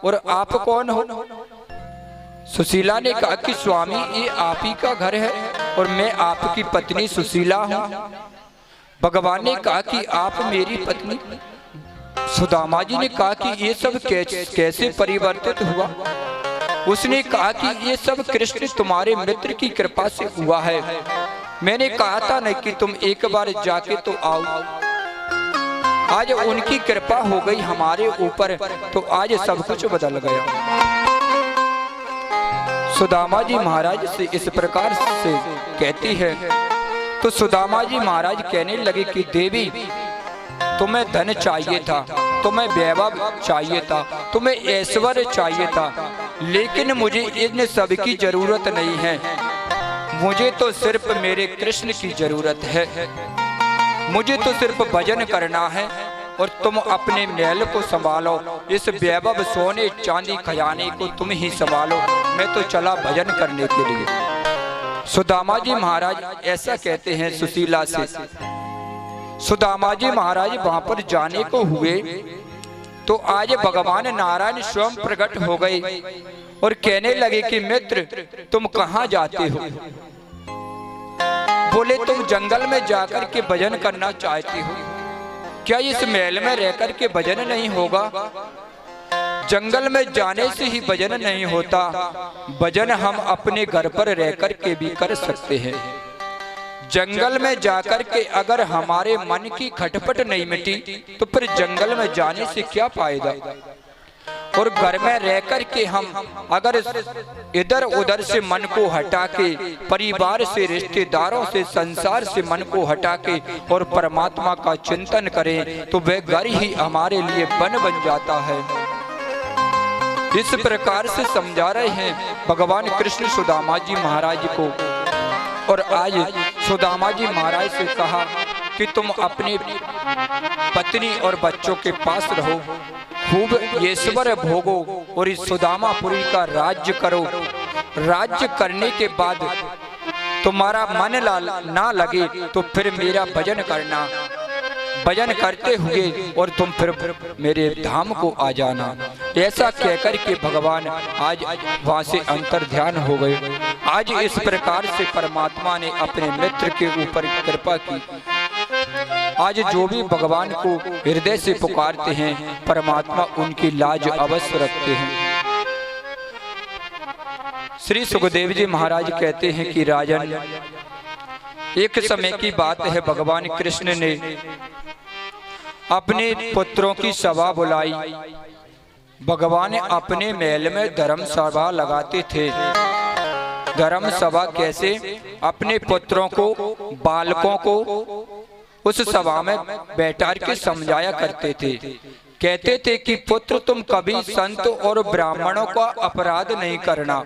और आप कौन हो? सुशीला ने कहा कि स्वामी ये आप ही का घर है और मैं आपकी पत्नी सुशीला हूँ। भगवान ने कहा कि आप मेरी पत्नी। सुदामा जी ने कहा कि ये सब कैसे परिवर्तित हुआ? उसने कहा कि ये सब कृष्ण तुम्हारे मित्र की कृपा से हुआ है। मैंने कहा था नहीं कि तुम एक बार जाके तो आओ। आज उनकी कृपा हो गई हमारे ऊपर, तो आज सब कुछ बदल गया। सुदामा जी महाराज से इस प्रकार से कहती है तो सुदामा जी महाराज कहने लगे कि देवी, तुम्हें धन चाहिए था, तुम्हें वैभव चाहिए था, तुम्हें ऐश्वर्य चाहिए था, लेकिन मुझे इन सब की जरूरत नहीं है। मुझे तो सिर्फ मेरे कृष्ण की जरूरत है। मुझे तो सिर्फ भजन करना है और तुम अपने महल को संभालो। इस वैभव सोने चांदी खजाने को तुम ही संभालो, मैं तो चला भजन करने के लिए। सुदामा जी महाराज ऐसा कहते हैं सुशीला से। सुदामा जी महाराज वहां पर जाने को हुए तो आज भगवान नारायण स्वयं प्रकट हो गए और कहने लगे कि मित्र, तुम कहाँ जाते हो? बोले तुम जंगल में जाकर के भजन करना चाहते हो। क्या इस महल में रहकर के भजन नहीं होगा? जंगल में जाने से ही भजन नहीं होता। भजन हम अपने घर पर रहकर के भी कर सकते हैं। जंगल में जाकर के अगर हमारे मन की खटपट नहीं मिटी तो फिर जंगल में जाने से क्या फायदा? और घर में रहकर के हम अगर इधर उधर से मन को हटा के, परिवार से, रिश्तेदारों से, संसार से मन को हटा के और परमात्मा का चिंतन करें तो वह घर ही हमारे लिए वन बन जाता है। इस प्रकार से समझा रहे हैं भगवान कृष्ण सुदामा जी महाराज को। और आज सुदामा जी महाराज से कहा कि तुम अपनी पत्नी और बच्चों के पास रहो, खूब ऐश्वर्य भोगो और इस सुदामापुरी का राज्य करो। राज्य करने के बाद तुम्हारा मन ना लगे तो फिर मेरा भजन करना। भजन करते हुए और तुम फिर मेरे धाम को आ जाना। ऐसा कहकर के भगवान आज वहां से अंतर ध्यान हो गए। आज इस प्रकार से परमात्मा ने अपने मित्र के ऊपर कृपा की। आज जो भी भगवान को हृदय से पुकारते हैं परमात्मा उनकी लाज अवश्य रखते हैं। श्री सुखदेव जी महाराज कहते हैं कि राजन, एक समय की बात है, भगवान कृष्ण ने अपने पुत्रों की सभा बुलाई। भगवान अपने महल में धर्म सभा लगाते थे। धर्म सभा कैसे? अपने पुत्रों को, बालकों को उस सभा में बैठा के समझाया करते थे। कहते थे कि पुत्र, तुम कभी संत और ब्राह्मणों का अपराध नहीं करना।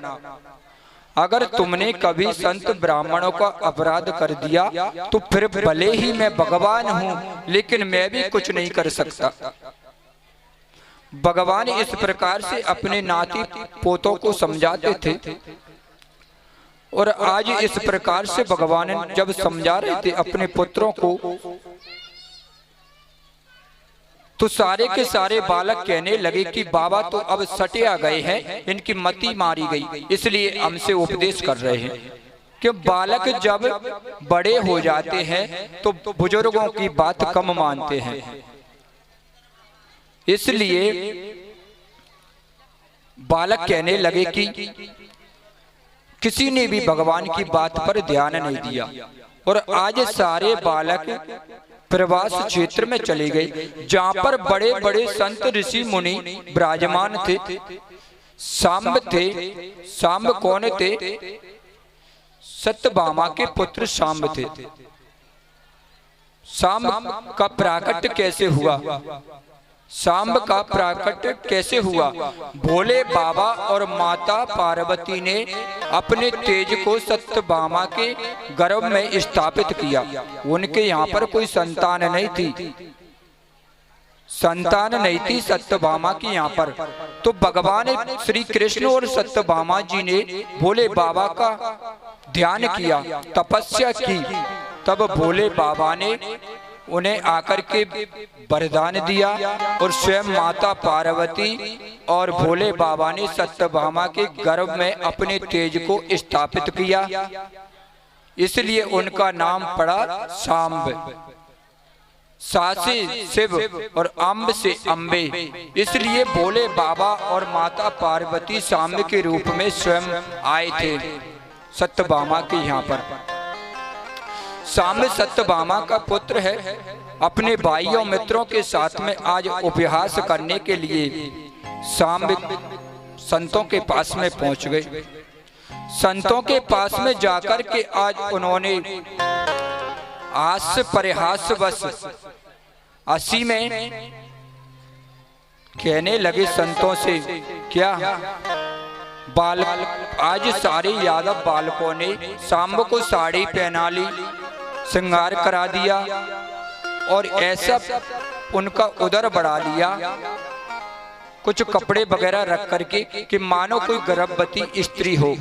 अगर तुमने कभी संत ब्राह्मणों का अपराध कर दिया तो फिर भले ही मैं भगवान हूँ, लेकिन मैं भी कुछ नहीं कर सकता। भगवान इस प्रकार से अपने नाती पोतों को समझाते थे। और आज इस प्रकार से भगवान जब समझा रहे थे अपने पुत्रों को तो सारे के सारे बालक कहने लगे कि बाबा तो अब सटिया गए हैं, इनकी मति मारी गई, इसलिए हमसे उपदेश कर रहे हैं। कि बालक जब बड़े हो जाते हैं तो बुजुर्गों की बात कम मानते हैं। इसलिए बालक कहने लगे कि किसी ने भी भगवान की बात पर ध्यान नहीं दिया। और आज सारे बालक प्रवास क्षेत्र में चले गए जहां पर बड़े बड़े संत ऋषि मुनि विराजमान थे। सांब थे। सांब कौन थे? सत्यभामा के पुत्र सांब थे। सांब का प्राकट्य कैसे हुआ? सांब का प्राकट्य कैसे हुआ? भोले बाबा और माता पार्वती ने अपने तेज को सत्यभामा के गर्भ में स्थापित किया। उनके यहाँ पर कोई संतान नहीं थी। संतान नहीं थी सत्यभामा की यहाँ पर। तो भगवान श्री कृष्ण और सत्यभामा जी ने भोले बाबा का ध्यान किया, तपस्या की। तब भोले बाबा ने उन्हें आकर के वरदान दिया और स्वयं माता पार्वती और भोले बाबा ने सत्यभामा के गर्भ में अपने तेज को स्थापित किया, इसलिए उनका नाम पड़ा सांब। सा से शिव और अम्ब से अम्बे, इसलिए भोले बाबा और माता पार्वती सांब के रूप में स्वयं आए थे सत्यभामा के यहाँ पर। सांब सत्यभामा का पुत्र है। अपने भाइयों मित्रों के साथ में आज उपहास करने के लिए सांब संतों के पास में पहुंच गए। संतों के पास में जाकर के आज उन्होंने हास्य परिहास बस असी में कहने लगे संतों से, क्या आज सारे यादव बालकों ने सांब को साड़ी पहना ली, श्रृंगार करा दिया और ऐसा उनका उदर बढ़ा लिया, कुछ कपड़े वगैरह रख करके कि मानो कोई गर्भवती स्त्री हो।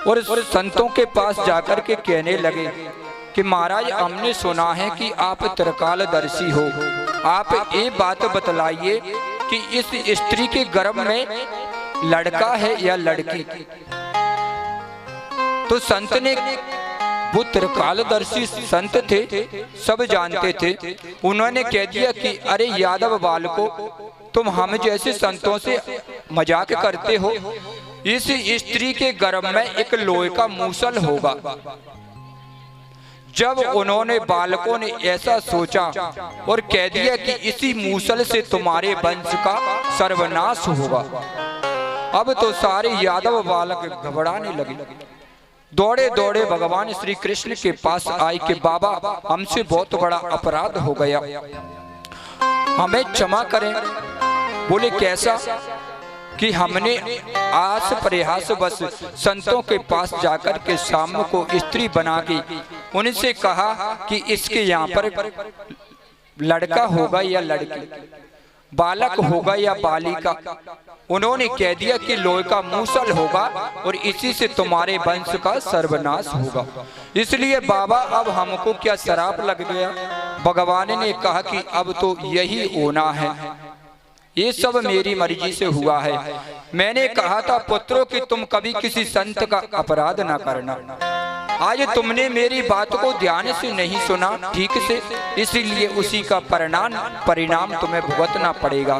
और संतों के पास जाकर के कहने लगे कि महाराज, हमने सुना है कि आप त्रिकालदर्शी हो, आप ये बात बतलाइए कि इस स्त्री के गर्भ में लड़का है या लड़की। तो संत ने, वो त्रिकालदर्शी संत थे, सब जानते थे, उन्होंने कह दिया कि अरे यादव बालको, तुम हम जैसे संतों से मजाक करते हो। इस स्त्री के गर्भ में एक लोहे का मूसल होगा। जब उन्होंने बालकों ने ऐसा सोचा और कह दिया कि इसी मूसल से तुम्हारे वंश का सर्वनाश होगा, अब तो सारे यादव बालक घबराने लगे। दौड़े दौड़े भगवान श्री कृष्ण के पास आए कि बाबा, हमसे बहुत बड़ा अपराध हो गया, हमें क्षमा करें। बोले कैसा? कि हमने आस परिहास बस संतों के पास जाकर के सांब को स्त्री बना के उनसे कहा कि इसके यहाँ पर लड़का होगा या लड़की, बालक होगा या बालिका। उन्होंने कह दिया कि लोहे का मूसल होगा और इसी से तुम्हारे वंश का सर्वनाश होगा। इसलिए बाबा, अब हमको क्या शराप लग गया? भगवान ने कहा कि अब तो यही होना है, ये सब मेरी मर्जी से हुआ है। मैंने कहा था पुत्रों कि तुम कभी किसी संत का अपराध ना करना। आज तुमने मेरी बात को ध्यान से नहीं सुना ठीक से, इसीलिए उसी का परिणाम तुम्हें भुगतना पड़ेगा।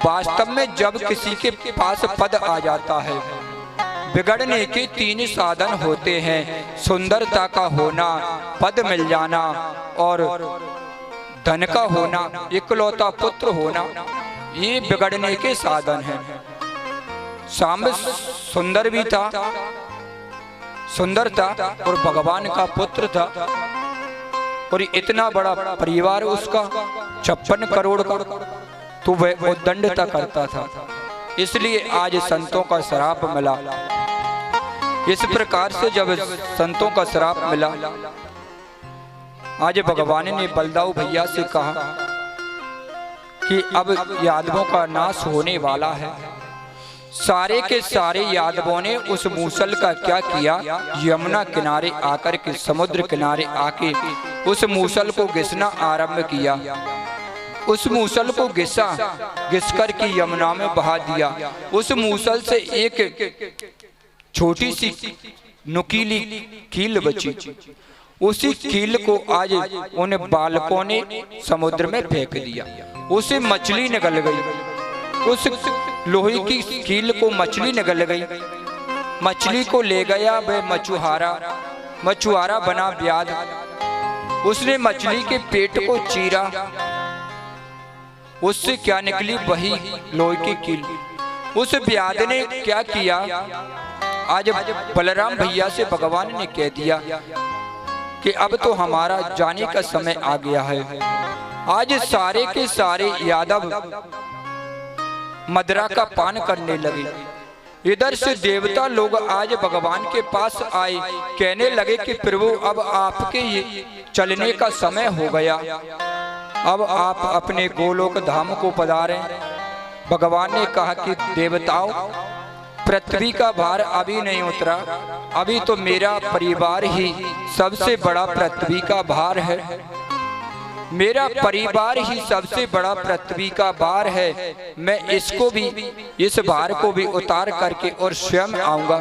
वास्तव में जब किसी के पास पद आ जाता है, बिगड़ने के 3 साधन होते हैं, सुंदरता का होना, पद मिल जाना और धन का होना, इकलौता पुत्र होना, ये बिगड़ने के साधन हैं। सांब सुंदर भी था, सुंदर था और भगवान का पुत्र था और इतना बड़ा परिवार उसका 56 करोड़ का, तो वह उद्दंडता करता था, इसलिए आज संतों का श्राप मिला। इस प्रकार से जब संतों का श्राप मिला, आज भगवान ने बलदाऊ भैया से कहा कि अब यादवों का नाश होने वाला है। सारे के सारे यादवों ने उस मूसल का क्या किया, यमुना किनारे आकर के, समुद्र किनारे आके उस मूसल को घिसना आरंभ किया। उस मूसल को घिस कर के यमुना में बहा दिया। उस मूसल से एक छोटी सी नुकीली कील बची, उसी कील को आज उन बालकों ने समुद्र में फेंक दिया। उसे मछली निकल गई, उस लोहे की कील को मछली निकल गई। मछली को ले गया वह मछुआरा बना व्याध। उसने मछली के पेट को चीरा, उससे क्या निकली, वही लोहे की कील। उस व्याध ने क्या किया, आज बलराम भैया से भगवान ने कह दिया कि अब तो हमारा जाने का समय आ गया है। आज सारे के सारे यादव मदरा का पान करने लगे। इधर से देवता लोग आज भगवान के पास आए, कहने लगे कि प्रभु, अब आपके चलने का समय हो गया, अब आप अपने गोलोक धाम को पधारें। भगवान ने कहा कि देवताओं, पृथ्वी का भार अभी नहीं उतरा, अभी तो मेरा परिवार ही सबसे बड़ा पृथ्वी का भार है। मेरा परिवार ही सबसे बड़ा पृथ्वी का भार है, मैं इसको भी, इस भार को भी उतार करके और स्वयं आऊंगा।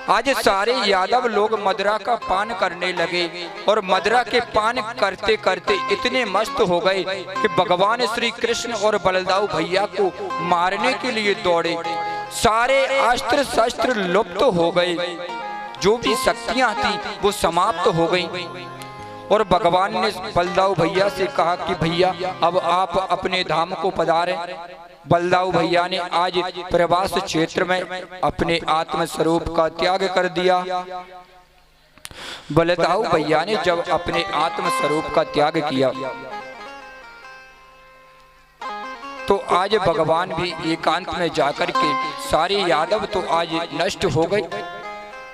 आज सारे यादव लोग मदिरा का पान करने लगे और मदिरा के पान करते करते इतने मस्त हो गए कि भगवान श्री कृष्ण और बलदाऊ भैया को मारने के लिए दौड़े। सारे अस्त्र शस्त्र लुप्त हो गए, जो भी शक्तियां थी वो समाप्त हो गई। और भगवान ने बलदाऊ भैया से कहा कि भैया अब आप अपने धाम को पधारें। बलदाऊ भैया ने आज प्रवास क्षेत्र में अपने आत्म स्वरूप का त्याग कर दिया। बलदाऊ भैया ने जब अपने आत्म स्वरूप का त्याग किया तो आज भगवान भी एकांत में जाकर के, सारे यादव तो आज नष्ट हो गए।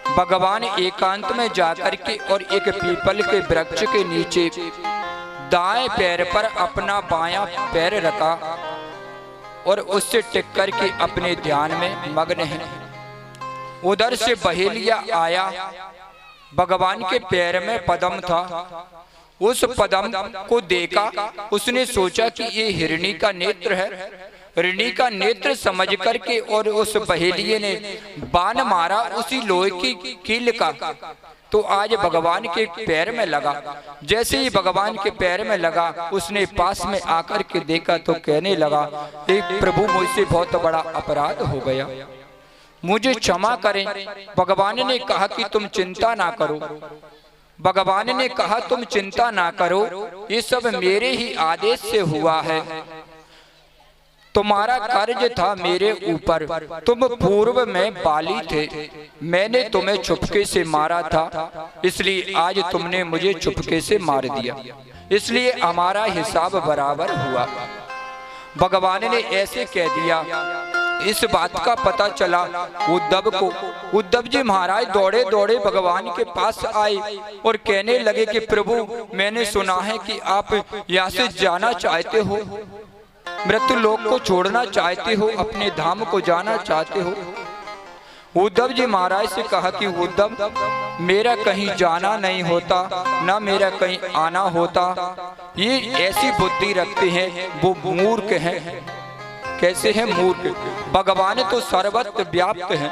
भगवान एकांत में जाकर के और एक पीपल के वृक्ष के नीचे दाएं पैर पर अपना बायां पैर रखा और उससे टिक करके अपने ध्यान में मग्न है। उधर से बहेलिया आया, भगवान के पैर में पद्म था। उस पद्म को देखा, उसने सोचा कि ये हिरणी का नेत्र है। हिरणी का नेत्र समझ करके और उस बहेलिये ने बाण मारा उसी लोहे की कील का, तो आज भगवान के पैर में लगा। जैसे ही भगवान के पैर में लगा, उसने पास में आकर के देखा तो कहने लगा, प्रभु मुझसे बहुत बड़ा अपराध हो गया, मुझे क्षमा करें। भगवान ने कहा कि तुम चिंता ना करो। भगवान ने कहा तुम चिंता ना करो, ये सब मेरे ही आदेश से हुआ है। तुम्हारा कार्य था मेरे ऊपर, तुम पूर्व में बाली थे, मैंने तुम्हें चुपके से मारा था, इसलिए आज तुमने मुझे चुपके से मार दिया, इसलिए हमारा हिसाब बराबर हुआ। भगवान ने ऐसे कह दिया। इस बात का पता चला उद्धव को। उद्धव जी महाराज दौड़े दौड़े भगवान के पास आए और कहने लगे कि प्रभु मैंने सुना है कि आप यहाँ से जाना चाहते हो, मृत्यु लोक को छोड़ना चाहते हो, अपने धाम को जाना चाहते हो। उद्धव जी महाराज से कहा कि उद्धव मेरा कहीं जाना नहीं होता, ना मेरा कहीं आना होता, ये ऐसी बुद्धि रखते हैं, वो मूर्ख हैं। कैसे हैं मूर्ख? भगवान तो सर्वत्र व्याप्त हैं।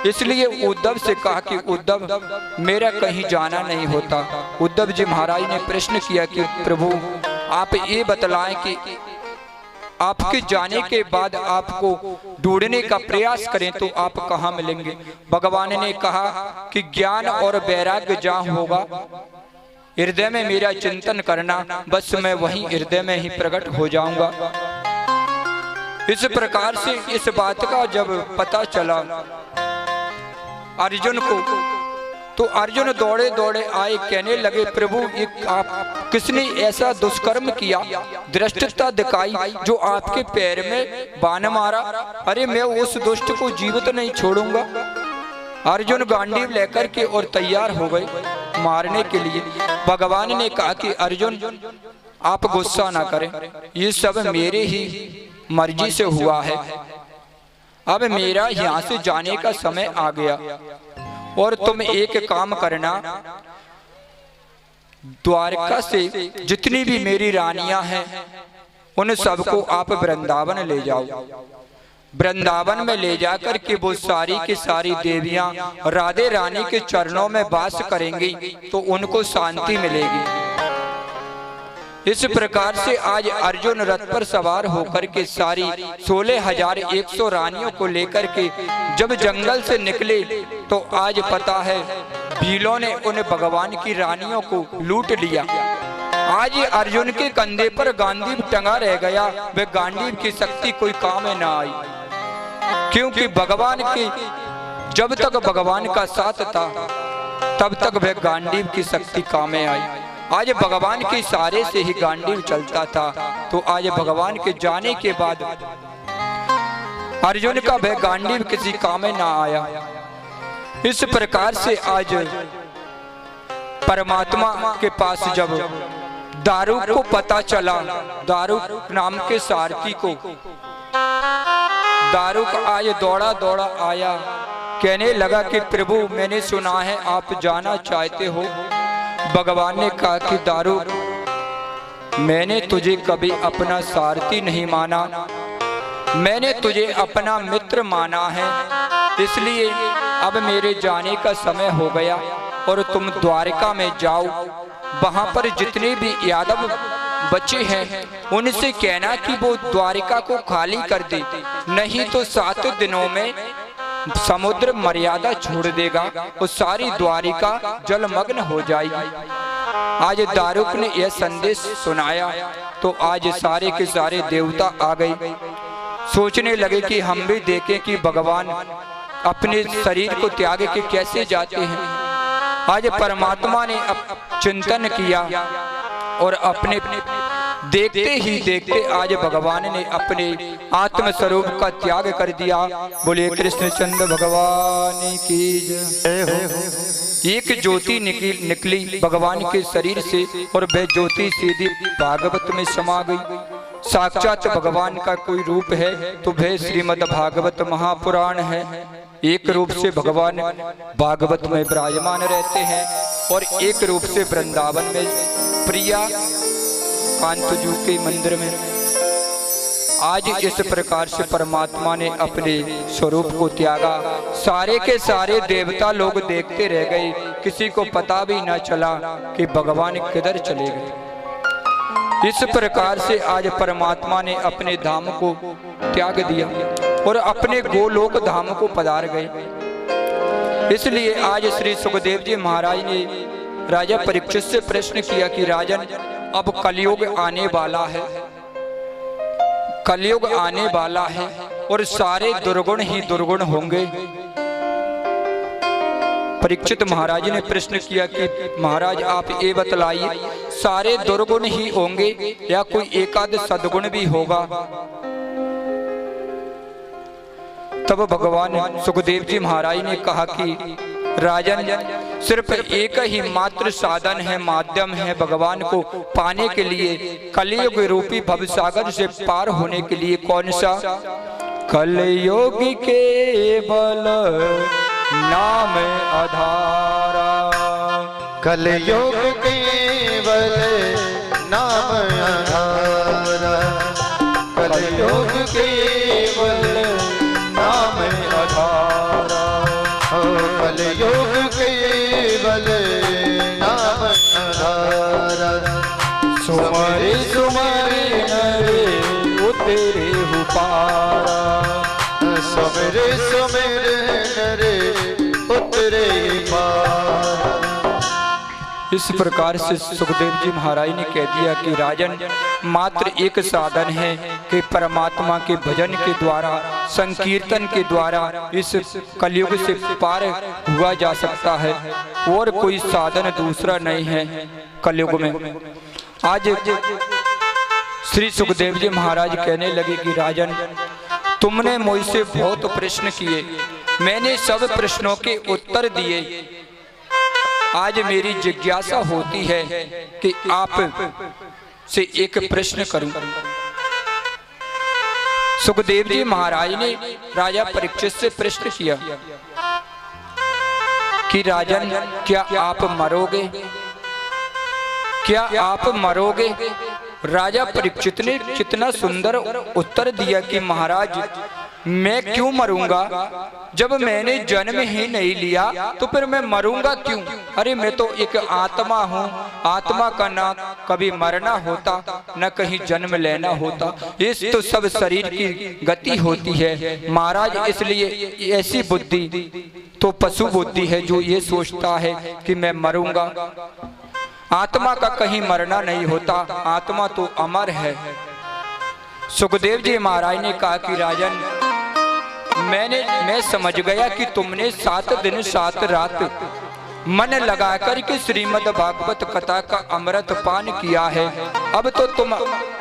इसलिए उद्धव से कहा कि उद्धव मेरा कहीं जाना नहीं होता। उद्धव जी महाराज ने प्रश्न किया कि प्रभु आप ये बतलाएं कि आपके जाने के बाद आपको ढूंढने का प्रयास करें तो आप कहाँ मिलेंगे? भगवान ने कहा कि ज्ञान और वैराग्य जहाँ होगा, हृदय में मेरा चिंतन करना, बस मैं वहीं हृदय में ही प्रकट हो जाऊंगा। इस प्रकार से इस बात का जब पता चला अर्जुन को, तो अर्जुन दौड़े दौड़े आए, कहने लगे प्रभु आप किसने ऐसा दुष्कर्म किया, धृष्टता दिखाई जो आपके पैर में बाण मारा? अरे मैं उस दुष्ट को जीवित नहीं छोड़ूंगा। अर्जुन गांडीव लेकर के और तैयार हो गए मारने के लिए। भगवान ने कहा कि अर्जुन आप गुस्सा ना करें, ये सब मेरे ही मर्जी से हुआ है। अब मेरा यहाँ से जाने का समय आ गया और तुम एक काम करना, द्वारका से जितनी भी मेरी रानियां हैं उन सबको आप वृंदावन ले जाओ। वृंदावन में ले जाकर के वो सारी की सारी देवियां राधे रानी के चरणों में वास करेंगी तो उनको शांति मिलेगी। इस प्रकार से आज अर्जुन रथ पर सवार होकर के सारी 16,100 रानियों को लेकर के जब जंगल से निकले तो आज पता है भीलों ने उन भगवान की रानियों को लूट लिया। आज अर्जुन के कंधे पर गांडीव टंगा रह गया, वह गांडीव की शक्ति कोई काम में ना आई, क्योंकि भगवान की जब तक भगवान का साथ था तब तक वह गांडीव की शक्ति काम में आई। आज भगवान के इशारे से ही गांडीव चलता था, तो आज भगवान के जाने के बाद अर्जुन का वह गांडीव किसी काम में ना आया। इस प्रकार से आज परमात्मा के पास जब दारुक को पता चला, दारुक नाम के सारथी को, दारुक आज दौड़ा दौड़ा आया, कहने लगा कि प्रभु मैंने सुना है आप जाना चाहते हो। भगवान ने कहा कि दारुक मैंने तुझे कभी अपना सारथी नहीं माना, मैंने तुझे अपना मित्र माना है, इसलिए अब मेरे जाने का समय हो गया और तुम द्वारका में जाओ। वहां पर जितने भी यादव बच्चे हैं उनसे कहना कि वो द्वारिका को खाली कर दे, नहीं तो 7 दिनों में समुद्र मर्यादा छोड़ देगा और सारी द्वारिका जलमग्न हो जाएगी। आज दारुक ने यह संदेश सुनाया तो आज सारे के सारे देवता आ गए। सोचने लगे कि हम भी देखें कि भगवान अपने शरीर को त्याग के कैसे जाते हैं। आज परमात्मा ने चिंतन किया और अपने देखते ही देखते आज भगवान ने अपने आत्म स्वरूप का त्याग कर दिया। बोले कृष्णचंद्र भगवान की जय। एक ज्योति निकली भगवान के शरीर से और वह ज्योति सीधी भागवत में समा गई। साक्षात भगवान का कोई रूप है तो वह श्रीमद् भागवत महापुराण है। एक रूप से भगवान भागवत में विराजमान रहते हैं और एक रूप से वृंदावन में प्रिया कांतजू के मंदिर में। आज इस प्रकार से परमात्मा ने अपने स्वरूप को त्यागा। सारे के सारे देवता लोग देखते रह गए, किसी को पता भी न चला कि भगवान किधर चले गए। इस प्रकार से आज परमात्मा ने अपने धाम को त्याग दिया और अपने गोलोक धाम को पधार गए। इसलिए आज श्री सुखदेव जी महाराज ने राजा परीक्षित से प्रश्न किया कि राजन, अब कलयुग आने वाला है, कलयुग आने वाला है और सारे दुर्गुण ही दुर्गुण होंगे। परीक्षित महाराज ने प्रश्न किया कि महाराज आप ये बतलाइए, सारे दुर्गुण ही होंगे या कोई एकाध सद्गुण भी होगा? तब भगवान सुखदेव जी महाराज ने कहा कि राजन, सिर्फ एक ही मात्र साधन है, माध्यम है भगवान को पाने के लिए, कलयुग रूपी भवसागर से पार होने के लिए। कौन सा? कलयुग केवल नाम आधारा, कलयुग केवल नाम आधारा, कलयुग केवल नाम आधारा, कलयुग केवल नाम आधारा। सुमरि सुमरि नरे उतरे हु पारा, सुमरि सुमरि नरे उतरे पारा। इस प्रकार से सुखदेव जी महाराज ने कह दिया कि राजन, मात्र एक साधन है कि परमात्मा के भजन के द्वारा, संकीर्तन के द्वारा इस कलयुग से पार हुआ जा सकता है, और कोई साधन दूसरा नहीं है कलयुग में। आज श्री सुखदेव जी महाराज कहने लगे कि राजन, तुमने मुझसे बहुत प्रश्न किए, मैंने सब प्रश्नों के उत्तर दिए। आज मेरी जिज्ञासा होती है कि आप से एक प्रश्न करूं। सुखदेव जी महाराज ने राजा परीक्षित से प्रश्न किया कि राजन, क्या आप मरोगे? क्या आप मरोगे? राजा परीक्षित ने कितना सुंदर उत्तर दिया कि महाराज, मैं क्यों मरूंगा? जब मैंने जन्म ही नहीं लिया तो फिर मैं मरूंगा क्यों? अरे मैं तो एक आत्मा हूँ, आत्मा का ना कभी मरना होता न कहीं जन्म लेना होता, इस तो सब शरीर की गति होती है महाराज। इसलिए ऐसी बुद्धि तो पशु बुद्धि है जो ये सोचता है कि मैं मरूंगा। आत्मा का कहीं मरना नहीं होता, आत्मा तो अमर है। सुखदेव जी महाराज ने कहा कि राजन, मैं समझ गया कि तुमने 7 दिन 7 रात मन लगाकर के श्रीमद् भागवत कथा का अमृत पान किया है। अब तो तुम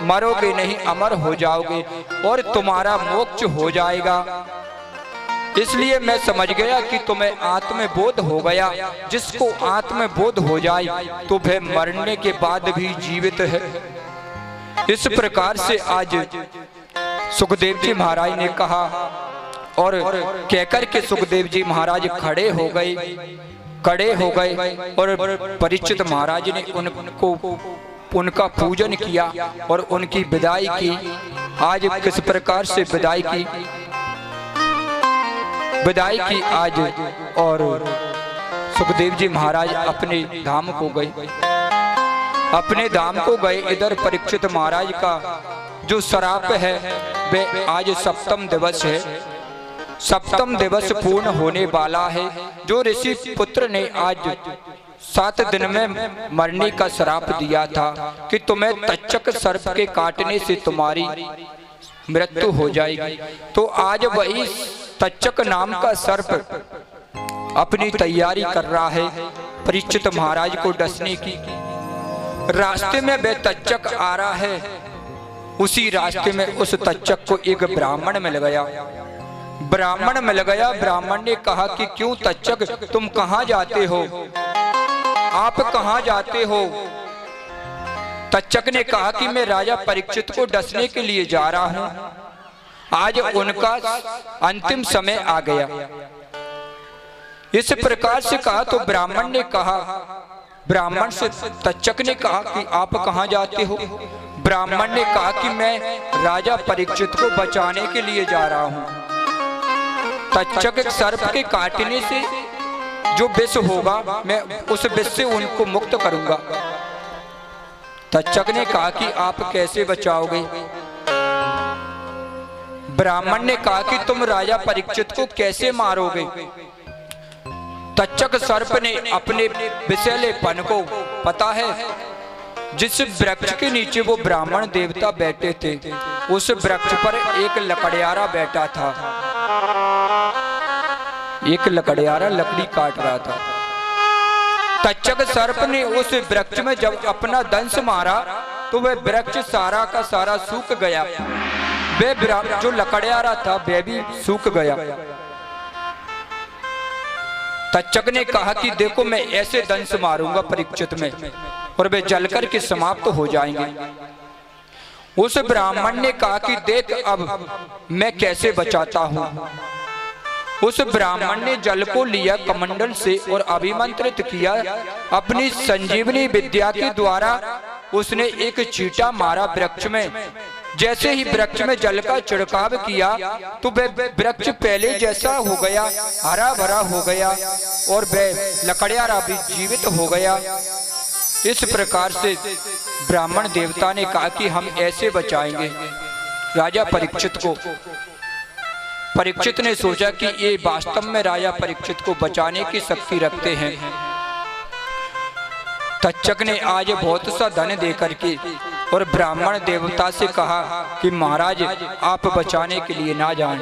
मरोगे नहीं, अमर हो जाओगे और तुम्हारा मोक्ष हो जाएगा। इसलिए मैं समझ गया कि तुम्हें आत्मबोध हो गया। जिसको आत्मबोध हो जाए तो वह मरने के बाद भी जीवित है। इस प्रकार से आज सुखदेव जी महाराज ने कहा और कहकर के सुखदेव जी महाराज खड़े हो गए और परीक्षित महाराज ने उनको उनका पूजन किया और उनकी विदाई की। आज किस प्रकार से विदाई की आज। और सुखदेव जी महाराज अपने धाम को गए। इधर परीक्षित महाराज का जो श्राप है वे आज सप्तम दिवस है। सप्तम दिवस पूर्ण होने वाला है। जो ऋषि पुत्र ने आज 7 दिन में मरने का श्राप दिया था कि तुम्हें तक्षक सर्प के काटने से तुम्हारी मृत्यु हो जाएगी, तो आज वही तक्षक नाम का सर्प अपनी तैयारी कर रहा है परीक्षित महाराज को डसने की। रास्ते में वह तक्षक आ रहा है। उसी रास्ते में उस तक्षक को एक ब्राह्मण मिल गया। ब्राह्मण ने कहा कि क्यों तक्षक, तुम कहाँ जाते हो? आप कहाँ जाते हो? तक्षक ने कहा कि मैं राजा परीक्षित को डसने के लिए जा रहा हूँ। आज उनका अंतिम समय आ गया। इस प्रकार से कहा तो ब्राह्मण से तक्षक ने कहा कि आप कहाँ जाते हो? ब्राह्मण ने कहा कि मैं राजा परीक्षित को बचाने के लिए जा रहा हूँ। तक्षक सर्प के काटने से जो विष होगा मैं उस विष से उनको मुक्त करूंगा। तक्षक ने कहा कि आप कैसे बचाओगे? ब्राह्मण ने कहा कि तुम राजा परीक्षित को कैसे मारोगे? तक्षक सर्प ने अपने विषैलेपन को, पता है जिस वृक्ष के नीचे वो ब्राह्मण देवता बैठे थे उस वृक्ष पर एक लकड़ियारा बैठा था। एक लकड़ियारा लकड़ी काट रहा था। तक्षक सर्प ने उस वृक्ष में जब अपना दंश मारा तो वह वृक्ष सारा का सारा सूख गया। वह जो लकड़ियारा था वह भी सूख गया। तक्षक ने कहा कि देखो मैं ऐसे दंश मारूंगा परीक्षित में और वे जलकर के समाप्त हो जाएंगे। उस ब्राह्मण ने कहा कि देख अब मैं कैसे बचाता हूं। उस ब्राह्मण ने जल को लिया कमंडल से और अभिमंत्रित किया। अपनी संजीवनी विद्या के द्वारा उसने एक चींटा मारा वृक्ष में। जैसे ही वृक्ष में जल का छिड़काव किया तो वह वृक्ष पहले जैसा हो गया, हरा भरा हो गया और वह लकड़ियारा भी जीवित हो गया। इस प्रकार से ब्राह्मण देवता ने कहा कि हम ऐसे बचाएंगे राजा परीक्षित को। परीक्षित ने सोचा कि ये वास्तव में राजा परीक्षित को बचाने की शक्ति रखते हैं। तक्षक ने आज बहुत सा धन देकर के और ब्राह्मण देवता से कहा कि महाराज आप बचाने के लिए ना जाएं,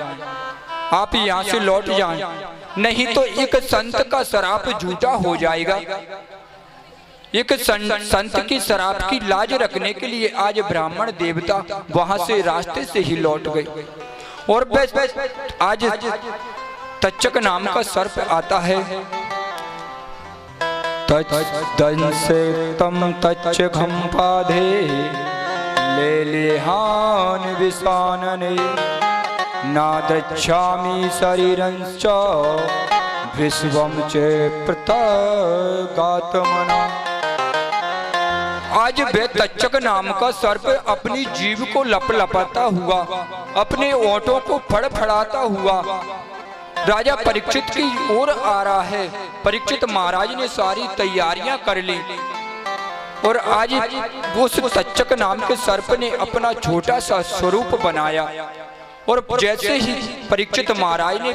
आप यहाँ से लौट जाएं, नहीं तो एक संत का श्राप झूठा हो जाएगा। एक संत की श्राप की लाज रखने के लिए आज ब्राह्मण देवता वहां से रास्ते से ही लौट गए। और आज तक्षक नाम का सर्प आता है। तंसे तम तक्षकं पाधे लेलिहान विषानने नादृच्छामि शरीरंच विश्वं च प्रतगात्मना। आज वे तक्षक नाम का सर्प अपनी जीभ को लपलपाता हुआ, अपने ओंठों को फड़फड़ाता हुआ राजा परीक्षित की ओर आ रहा है। परीक्षित महाराज ने सारी तैयारियां कर ली और आज उस तक्षक नाम के सर्प ने अपना छोटा सा स्वरूप बनाया। और जैसे ही परीक्षित महाराज ने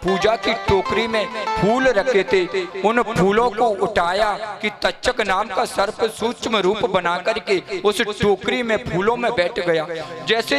पूजा की टोकरी में फूल रखे थे, उन फूलों को उठाया कि तक्षक नाम का सर्प सूक्ष्म रूप बना करके उस टोकरी में फूलों में बैठ गया। जैसे